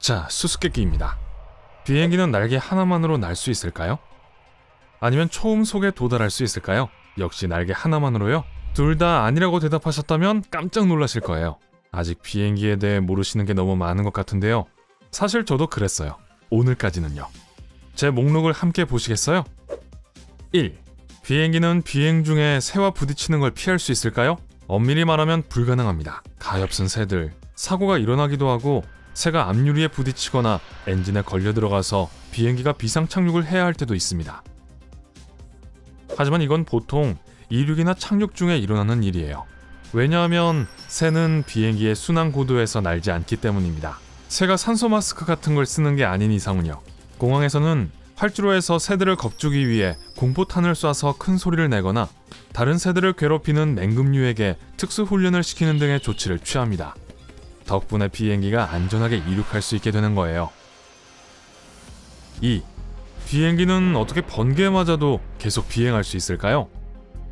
자, 수수께끼입니다. 비행기는 날개 하나만으로 날 수 있을까요? 아니면 초음속에 도달할 수 있을까요? 역시 날개 하나만으로요? 둘 다 아니라고 대답하셨다면 깜짝 놀라실 거예요. 아직 비행기에 대해 모르시는 게 너무 많은 것 같은데요. 사실 저도 그랬어요. 오늘까지는요. 제 목록을 함께 보시겠어요? 1. 비행기는 비행 중에 새와 부딪히는 걸 피할 수 있을까요? 엄밀히 말하면 불가능합니다. 가엾은 새들, 사고가 일어나기도 하고 새가 앞유리에 부딪히거나 엔진에 걸려 들어가서 비행기가 비상 착륙을 해야 할 때도 있습니다. 하지만 이건 보통 이륙이나 착륙 중에 일어나는 일이에요. 왜냐하면 새는 비행기의 순항 고도에서 날지 않기 때문입니다. 새가 산소 마스크 같은 걸 쓰는 게 아닌 이상은요. 공항에서는 활주로에서 새들을 겁주기 위해 공포탄을 쏴서 큰 소리를 내거나 다른 새들을 괴롭히는 맹금류에게 특수 훈련을 시키는 등의 조치를 취합니다. 덕분에 비행기가 안전하게 이륙할 수 있게 되는 거예요. 2. 비행기는 어떻게 번개에 맞아도 계속 비행할 수 있을까요?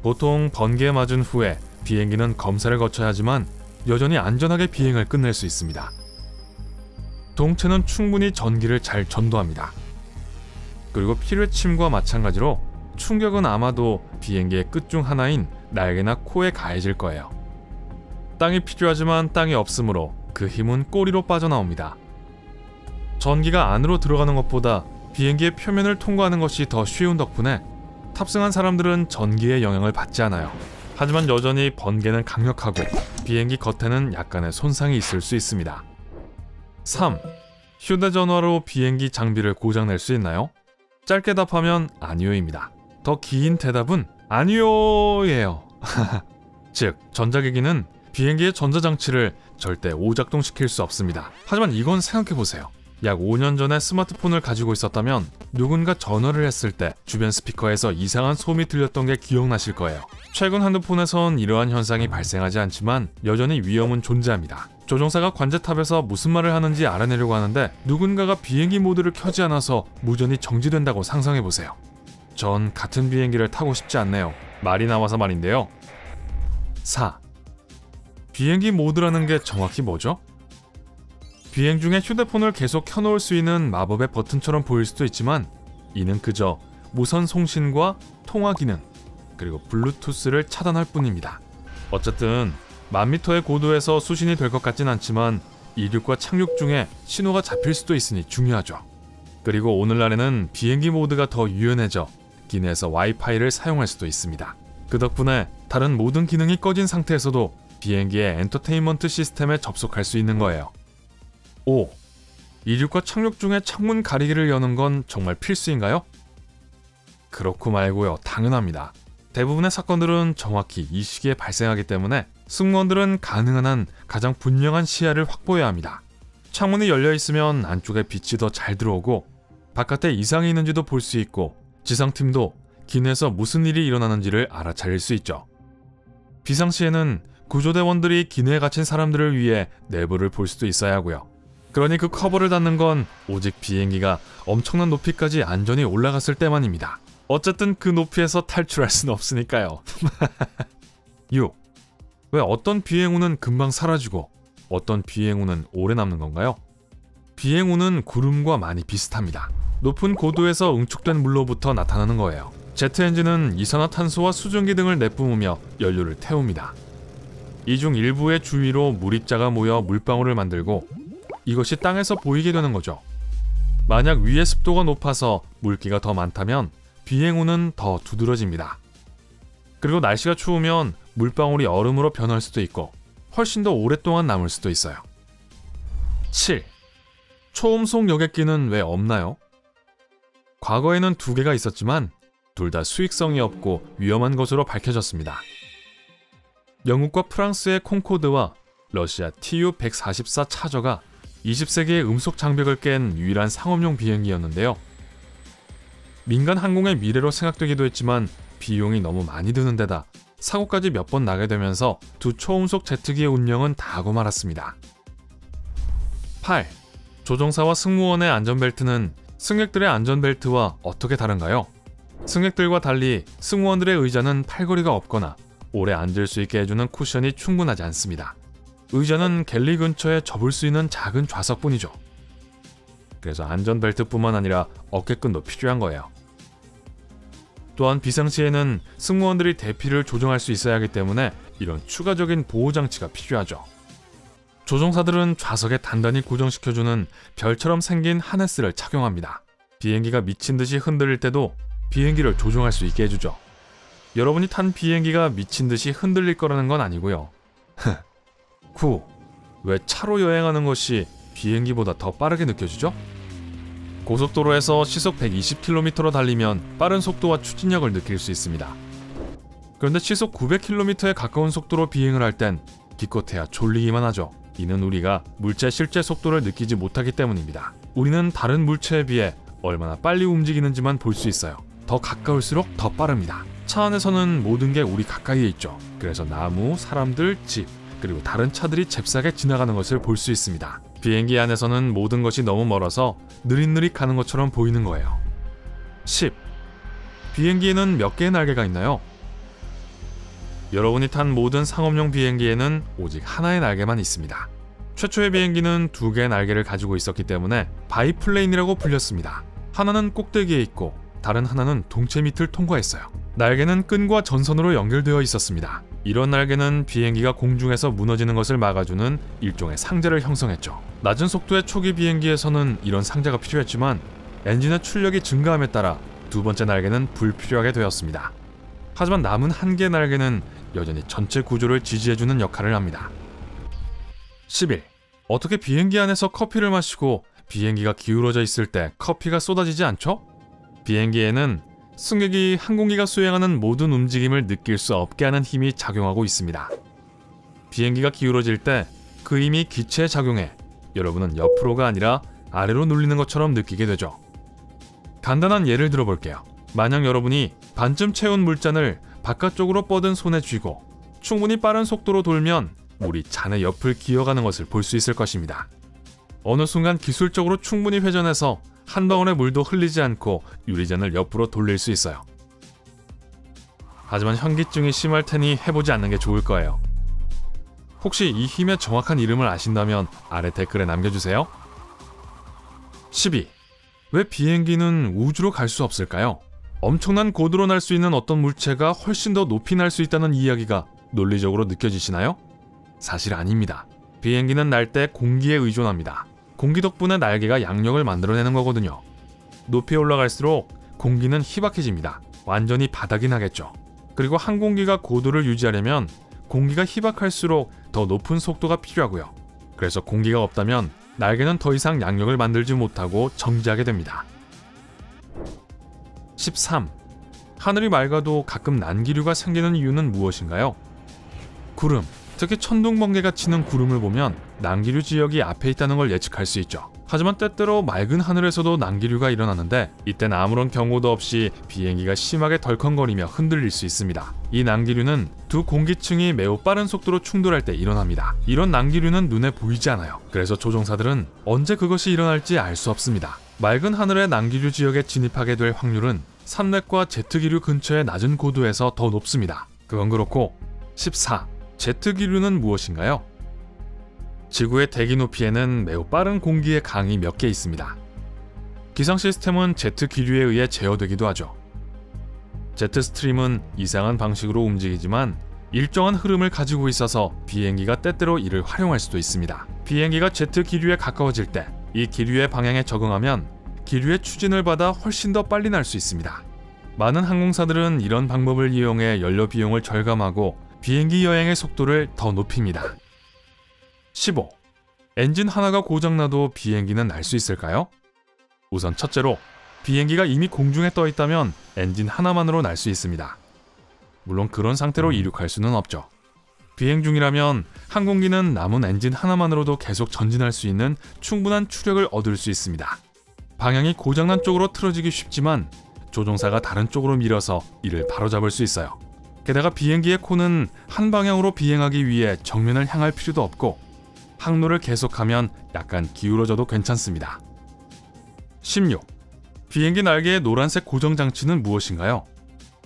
보통 번개에 맞은 후에 비행기는 검사를 거쳐야 하지만 여전히 안전하게 비행을 끝낼 수 있습니다. 동체는 충분히 전기를 잘 전도합니다. 그리고 피뢰침과 마찬가지로 충격은 아마도 비행기의 끝 중 하나인 날개나 코에 가해질 거예요. 땅이 필요하지만 땅이 없으므로 그 힘은 꼬리로 빠져나옵니다. 전기가 안으로 들어가는 것보다 비행기의 표면을 통과하는 것이 더 쉬운 덕분에 탑승한 사람들은 전기의 영향을 받지 않아요. 하지만 여전히 번개는 강력하고 비행기 겉에는 약간의 손상이 있을 수 있습니다. 3. 휴대전화로 비행기 장비를 고장낼 수 있나요? 짧게 답하면 아니요입니다. 더 긴 대답은 아니요예요. 즉, 전자기기는 비행기의 전자장치를 절대 오작동시킬 수 없습니다. 하지만 이건 생각해보세요. 약 5년 전에 스마트폰을 가지고 있었다면 누군가 전화를 했을 때 주변 스피커에서 이상한 소음이 들렸던 게 기억나실 거예요. 최근 핸드폰에선 이러한 현상이 발생하지 않지만 여전히 위험은 존재합니다. 조종사가 관제탑에서 무슨 말을 하는지 알아내려고 하는데 누군가가 비행기 모드를 켜지 않아서 무전이 정지된다고 상상해보세요. 전 같은 비행기를 타고 싶지 않네요. 말이 나와서 말인데요. 4. 비행기 모드라는 게 정확히 뭐죠? 비행 중에 휴대폰을 계속 켜놓을 수 있는 마법의 버튼처럼 보일 수도 있지만 이는 그저 무선 송신과 통화 기능, 그리고 블루투스를 차단할 뿐입니다. 어쨌든 10,000m의 고도에서 수신이 될 것 같진 않지만 이륙과 착륙 중에 신호가 잡힐 수도 있으니 중요하죠. 그리고 오늘날에는 비행기 모드가 더 유연해져 기내에서 와이파이를 사용할 수도 있습니다. 그 덕분에 다른 모든 기능이 꺼진 상태에서도 비행기의 엔터테인먼트 시스템에 접속할 수 있는 거예요. 5. 이륙과 착륙 중에 창문 가리기를 여는 건 정말 필수인가요? 그렇고 말고요. 당연합니다. 대부분의 사건들은 정확히 이 시기에 발생하기 때문에 승무원들은 가능한 한 가장 분명한 시야를 확보해야 합니다. 창문이 열려 있으면 안쪽에 빛이 더 잘 들어오고 바깥에 이상이 있는지도 볼 수 있고 지상팀도 기내에서 무슨 일이 일어나는지를 알아차릴 수 있죠. 비상시에는 구조대원들이 기내에 갇힌 사람들을 위해 내부를 볼 수도 있어야 하고요. 그러니 그 커버를 닫는 건 오직 비행기가 엄청난 높이까지 안전히 올라갔을 때만입니다. 어쨌든 그 높이에서 탈출할 수는 없으니까요. 6. 왜 어떤 비행우는 금방 사라지고 어떤 비행우는 오래 남는 건가요? 비행우는 구름과 많이 비슷합니다. 높은 고도에서 응축된 물로부터 나타나는 거예요. 제트 엔진은 이산화탄소와 수증기 등을 내뿜으며 연료를 태웁니다. 이 중 일부의 주위로 물입자가 모여 물방울을 만들고 이것이 땅에서 보이게 되는 거죠. 만약 위의 습도가 높아서 물기가 더 많다면 비행우는 더 두드러집니다. 그리고 날씨가 추우면 물방울이 얼음으로 변할 수도 있고 훨씬 더 오랫동안 남을 수도 있어요. 7. 초음속 여객기는 왜 없나요? 과거에는 2개가 있었지만 둘 다 수익성이 없고 위험한 것으로 밝혀졌습니다. 영국과 프랑스의 콩코드와 러시아 Tu-144 차저가 20세기의 음속 장벽을 깬 유일한 상업용 비행기였는데요. 민간 항공의 미래로 생각되기도 했지만 비용이 너무 많이 드는 데다 사고까지 몇 번 나게 되면서 두 초음속 제트기의 운명은 다하고 말았습니다. 8. 조종사와 승무원의 안전벨트는 승객들의 안전벨트와 어떻게 다른가요? 승객들과 달리 승무원들의 의자는 팔걸이가 없거나 오래 앉을 수 있게 해주는 쿠션이 충분하지 않습니다. 의자는 갤리 근처에 접을 수 있는 작은 좌석뿐이죠. 그래서 안전벨트뿐만 아니라 어깨끈도 필요한 거예요. 또한 비상시에는 승무원들이 대피를 조정할 수 있어야 하기 때문에 이런 추가적인 보호장치가 필요하죠. 조종사들은 좌석에 단단히 고정시켜주는 별처럼 생긴 하네스를 착용합니다. 비행기가 미친 듯이 흔들릴 때도 비행기를 조종할 수 있게 해주죠. 여러분이 탄 비행기가 미친 듯이 흔들릴 거라는 건 아니고요. 왜 차로 여행하는 것이 비행기보다 더 빠르게 느껴지죠? 고속도로에서 시속 120km로 달리면 빠른 속도와 추진력을 느낄 수 있습니다. 그런데 시속 900km에 가까운 속도로 비행을 할 땐 기껏해야 졸리기만 하죠. 이는 우리가 물체의 실제 속도를 느끼지 못하기 때문입니다. 우리는 다른 물체에 비해 얼마나 빨리 움직이는지만 볼 수 있어요. 더 가까울수록 더 빠릅니다. 차 안에서는 모든 게 우리 가까이에 있죠. 그래서 나무, 사람들, 집, 그리고 다른 차들이 잽싸게 지나가는 것을 볼 수 있습니다. 비행기 안에서는 모든 것이 너무 멀어서 느릿느릿 가는 것처럼 보이는 거예요. 10. 비행기에는 몇 개의 날개가 있나요? 여러분이 탄 모든 상업용 비행기에는 오직 하나의 날개만 있습니다. 최초의 비행기는 2개의 날개를 가지고 있었기 때문에 바이플레인이라고 불렸습니다. 하나는 꼭대기에 있고 다른 하나는 동체 밑을 통과했어요. 날개는 끈과 전선으로 연결되어 있었습니다. 이런 날개는 비행기가 공중에서 무너지는 것을 막아주는 일종의 상자를 형성했죠. 낮은 속도의 초기 비행기에서는 이런 상자가 필요했지만 엔진의 출력이 증가함에 따라 두 번째 날개는 불필요하게 되었습니다. 하지만 남은 한 개의 날개는 여전히 전체 구조를 지지해주는 역할을 합니다. 11. 어떻게 비행기 안에서 커피를 마시고 비행기가 기울어져 있을 때 커피가 쏟아지지 않죠? 비행기에는 승객이 항공기가 수행하는 모든 움직임을 느낄 수 없게 하는 힘이 작용하고 있습니다. 비행기가 기울어질 때 그 힘이 기체에 작용해 여러분은 옆으로가 아니라 아래로 눌리는 것처럼 느끼게 되죠. 간단한 예를 들어볼게요. 만약 여러분이 반쯤 채운 물잔을 바깥쪽으로 뻗은 손에 쥐고 충분히 빠른 속도로 돌면 물이 잔의 옆을 기어가는 것을 볼 수 있을 것입니다. 어느 순간 기술적으로 충분히 회전해서 한 방울의 물도 흘리지 않고 유리잔을 옆으로 돌릴 수 있어요. 하지만 현기증이 심할 테니 해보지 않는 게 좋을 거예요. 혹시 이 힘의 정확한 이름을 아신다면 아래 댓글에 남겨주세요. 12. 왜 비행기는 우주로 갈 수 없을까요? 엄청난 고도로 날 수 있는 어떤 물체가 훨씬 더 높이 날 수 있다는 이야기가 논리적으로 느껴지시나요? 사실 아닙니다. 비행기는 날 때 공기에 의존합니다. 공기 덕분에 날개가 양력을 만들어내는 거거든요. 높이 올라갈수록 공기는 희박해집니다. 완전히 바닥이 나겠죠. 그리고 항공기가 고도를 유지하려면 공기가 희박할수록 더 높은 속도가 필요하고요. 그래서 공기가 없다면 날개는 더 이상 양력을 만들지 못하고 정지하게 됩니다. 13. 하늘이 맑아도 가끔 난기류가 생기는 이유는 무엇인가요? 구름, 특히 천둥번개가 치는 구름을 보면 난기류 지역이 앞에 있다는 걸 예측할 수 있죠. 하지만 때때로 맑은 하늘에서도 난기류가 일어나는데 이땐 아무런 경고도 없이 비행기가 심하게 덜컹거리며 흔들릴 수 있습니다. 이 난기류는 두 공기층이 매우 빠른 속도로 충돌할 때 일어납니다. 이런 난기류는 눈에 보이지 않아요. 그래서 조종사들은 언제 그것이 일어날지 알 수 없습니다. 맑은 하늘의 난기류 지역에 진입하게 될 확률은 산맥과 제트기류 근처의 낮은 고도에서 더 높습니다. 그건 그렇고 14. 제트기류는 무엇인가요? 지구의 대기 높이에는 매우 빠른 공기의 강이 몇 개 있습니다. 기상 시스템은 제트기류에 의해 제어되기도 하죠. 제트스트림은 이상한 방식으로 움직이지만 일정한 흐름을 가지고 있어서 비행기가 때때로 이를 활용할 수도 있습니다. 비행기가 제트기류에 가까워질 때 이 기류의 방향에 적응하면 기류의 추진을 받아 훨씬 더 빨리 날 수 있습니다. 많은 항공사들은 이런 방법을 이용해 연료 비용을 절감하고 비행기 여행의 속도를 더 높입니다. 15. 엔진 하나가 고장나도 비행기는 날 수 있을까요? 우선 첫째로 비행기가 이미 공중에 떠 있다면 엔진 하나만으로 날 수 있습니다. 물론 그런 상태로 이륙할 수는 없죠. 비행 중이라면 항공기는 남은 엔진 하나만으로도 계속 전진할 수 있는 충분한 추력을 얻을 수 있습니다. 방향이 고장난 쪽으로 틀어지기 쉽지만 조종사가 다른 쪽으로 밀어서 이를 바로잡을 수 있어요. 게다가 비행기의 코는 한 방향으로 비행하기 위해 정면을 향할 필요도 없고 항로를 계속하면 약간 기울어져도 괜찮습니다. 16. 비행기 날개의 노란색 고정 장치는 무엇인가요?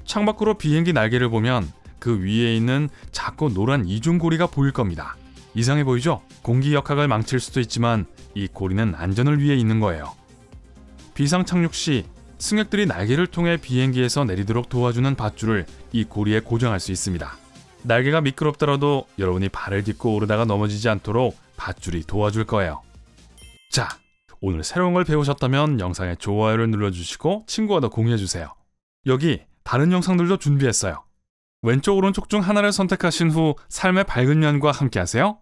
창밖으로 비행기 날개를 보면 그 위에 있는 작고 노란 이중고리가 보일 겁니다. 이상해 보이죠? 공기 역학을 망칠 수도 있지만 이 고리는 안전을 위해 있는 거예요. 비상 착륙 시 승객들이 날개를 통해 비행기에서 내리도록 도와주는 밧줄을 이 고리에 고정할 수 있습니다. 날개가 미끄럽더라도 여러분이 발을 딛고 오르다가 넘어지지 않도록 밧줄이 도와줄 거예요. 자, 오늘 새로운 걸 배우셨다면 영상에 좋아요를 눌러주시고 친구와 더 공유해주세요. 여기 다른 영상들도 준비했어요. 왼쪽 오른쪽 중 하나를 선택하신 후 삶의 밝은 면과 함께 하세요.